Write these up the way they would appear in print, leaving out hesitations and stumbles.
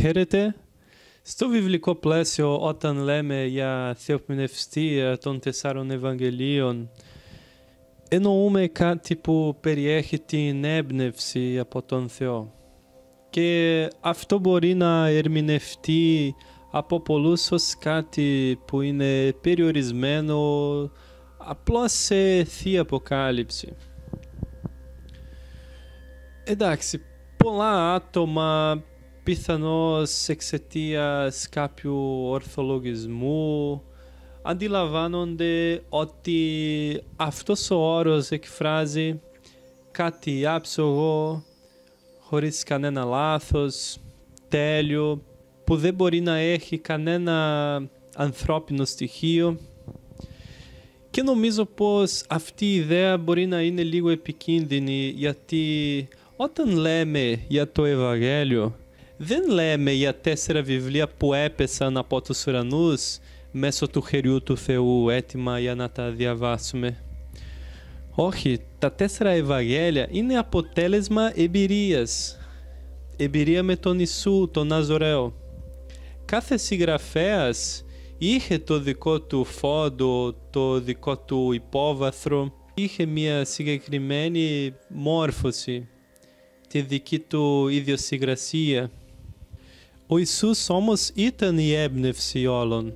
χαίρετε. Στο βιβλικό πλαίσιο, όταν λέμε για θεοπνευστία των 4 Ευαγγελίων, εννοούμε κάτι που περιέχει την έμπνευση από τον Θεό. Και αυτό μπορεί να ερμηνευτεί από πολλούς ως κάτι που είναι περιορισμένο απλώς σε θεία αποκάλυψη. Εντάξει, πολλά άτομα πιθανώς εξαιτίας κάποιου ορθολογισμού αντιλαμβάνονται ότι αυτός ο όρος εκφράζει κάτι άψογο, χωρίς κανένα λάθος, τέλειο, που δεν μπορεί να έχει κανένα ανθρώπινο στοιχείο. Και νομίζω πως αυτή η ιδέα μπορεί να είναι λίγο επικίνδυνη, γιατί όταν λέμε για το Ευαγγέλιο, δεν λέμε για 4 βιβλία που έπεσαν από τους ουρανούς μέσω του χεριού του Θεού, έτοιμα για να τα διαβάσουμε. Όχι, τα 4 Ευαγγέλια είναι αποτέλεσμα εμπειρίας. Εμπειρία με τον Ιησού, τον Ναζωραίο. Κάθε συγγραφέας είχε το δικό του φόντο, το δικό του υπόβαθρο, είχε μια συγκεκριμένη μόρφωση, τη δική του ιδιοσυγκρασία. Ο Ιησούς όμως ήταν η έμπνευση όλων.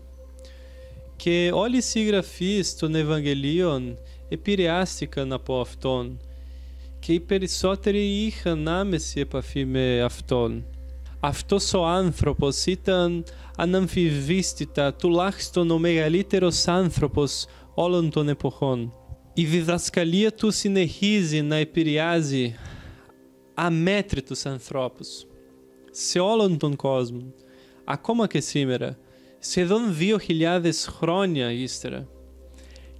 Και όλοι οι συγγραφείς των Ευαγγελίων επηρεάστηκαν από Αυτόν και οι περισσότεροι είχαν άμεση επαφή με Αυτόν. Αυτός ο άνθρωπος ήταν αναμφισβήτητα τουλάχιστον ο μεγαλύτερος άνθρωπος όλων των εποχών. Η διδασκαλία του συνεχίζει να επηρεάζει αμέτρητους ανθρώπους σε όλον τον κόσμο, ακόμα και σήμερα, σχεδόν 2.000 χρόνια ύστερα.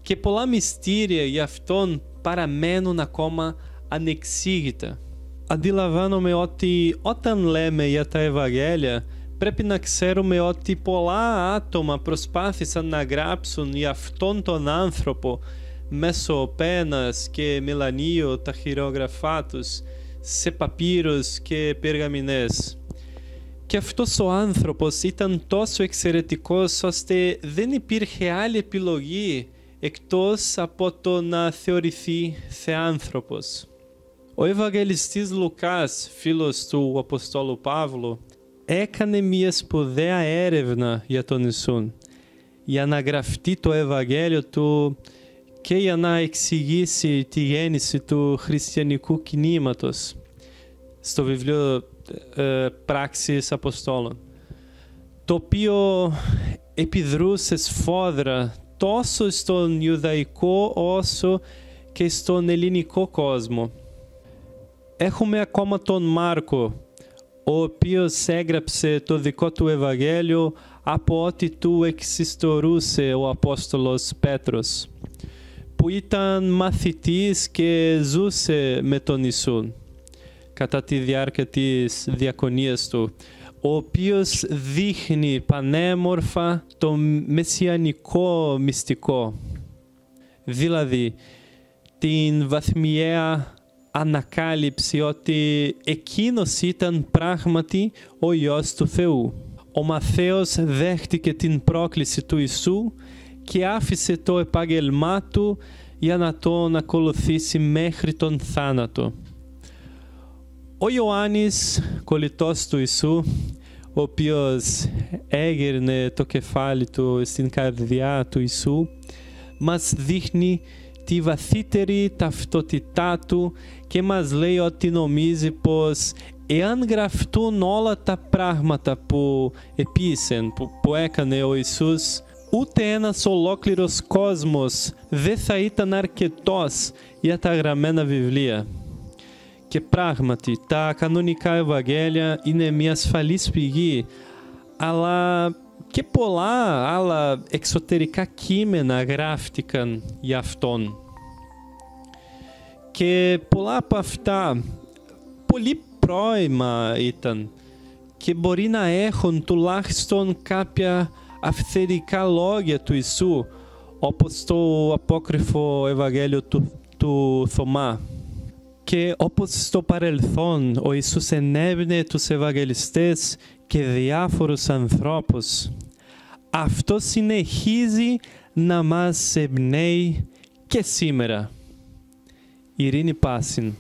Και πολλά μυστήρια για Αυτόν παραμένουν ακόμα ανεξήγητα. Αντιλαμβάνομαι ότι όταν λέμε για τα Ευαγγέλια, πρέπει να ξέρουμε ότι πολλά άτομα προσπάθησαν να γράψουν για αυτόν τον άνθρωπο μέσω πένας και μελανίου τα χειρόγραφά τους σε παπύρους και περγαμηνές. Και αυτός ο άνθρωπος ήταν τόσο εξαιρετικός ώστε δεν υπήρχε άλλη επιλογή εκτός από το να θεωρηθεί θεάνθρωπος. Ο Ευαγγελιστής Λουκάς, φίλος του Αποστόλου Παύλου, έκανε μια σπουδαία έρευνα για τον Ιησού, για να γραφτεί το Ευαγγέλιο του και για να εξηγήσει τη γέννηση του χριστιανικού κινήματος στο βιβλίο Πράξεις Αποστόλων, το οποίο επιδρούσε σφόδρα τόσο στον Ιουδαϊκό όσο και στον ελληνικό κόσμο. Έχουμε ακόμα τον Μάρκο, ο οποίος έγραψε το δικό του Ευαγγέλιο από ό,τι του εξιστορούσε ο Απόστολος Πέτρος, που ήταν μαθητής και ζούσε με τον Ιησού κατά τη διάρκεια της διακονίας του, ο οποίος δείχνει πανέμορφα το μεσιανικό μυστικό, δηλαδή την βαθμιαία ανακάλυψη ότι εκείνος ήταν πράγματι ο Υιός του Θεού. Ο Μαθαίος δέχτηκε την πρόκληση του Ιησού και άφησε το επάγγελμά του για να τον ακολουθήσει μέχρι τον θάνατο. Ο Ιωάννης, κολλητός του Ιησού, ο οποίος έγερνε το κεφάλι του στην καρδιά του Ιησού, μας δείχνει τη βαθύτερη ταυτότητά του και μας λέει ότι νομίζει πως εάν γραφτούν όλα τα πράγματα που επίησεν, που έκανε ο Ιησούς, ούτε ένας ολόκληρος κόσμος δεν θα ήταν αρκετός για τα γραμμένα βιβλία. Και πράγματι, τα κανονικά Ευαγγέλια είναι μια ασφαλής πηγή, αλλά και πολλά άλλα εξωτερικά κείμενα γράφτηκαν για Αυτόν. Και πολλά από αυτά πολύ πρώιμα ήταν και μπορεί να έχουν τουλάχιστον κάποια αυθεντικά λόγια του Ιησού, όπως το απόκριφο Ευαγγέλιο του Θωμά. Και όπως στο παρελθόν ο Ιησούς ενέβαινε τους Ευαγγελιστές και διάφορους ανθρώπους, αυτό συνεχίζει να μας εμπνέει και σήμερα. Ειρήνη Πάσιν.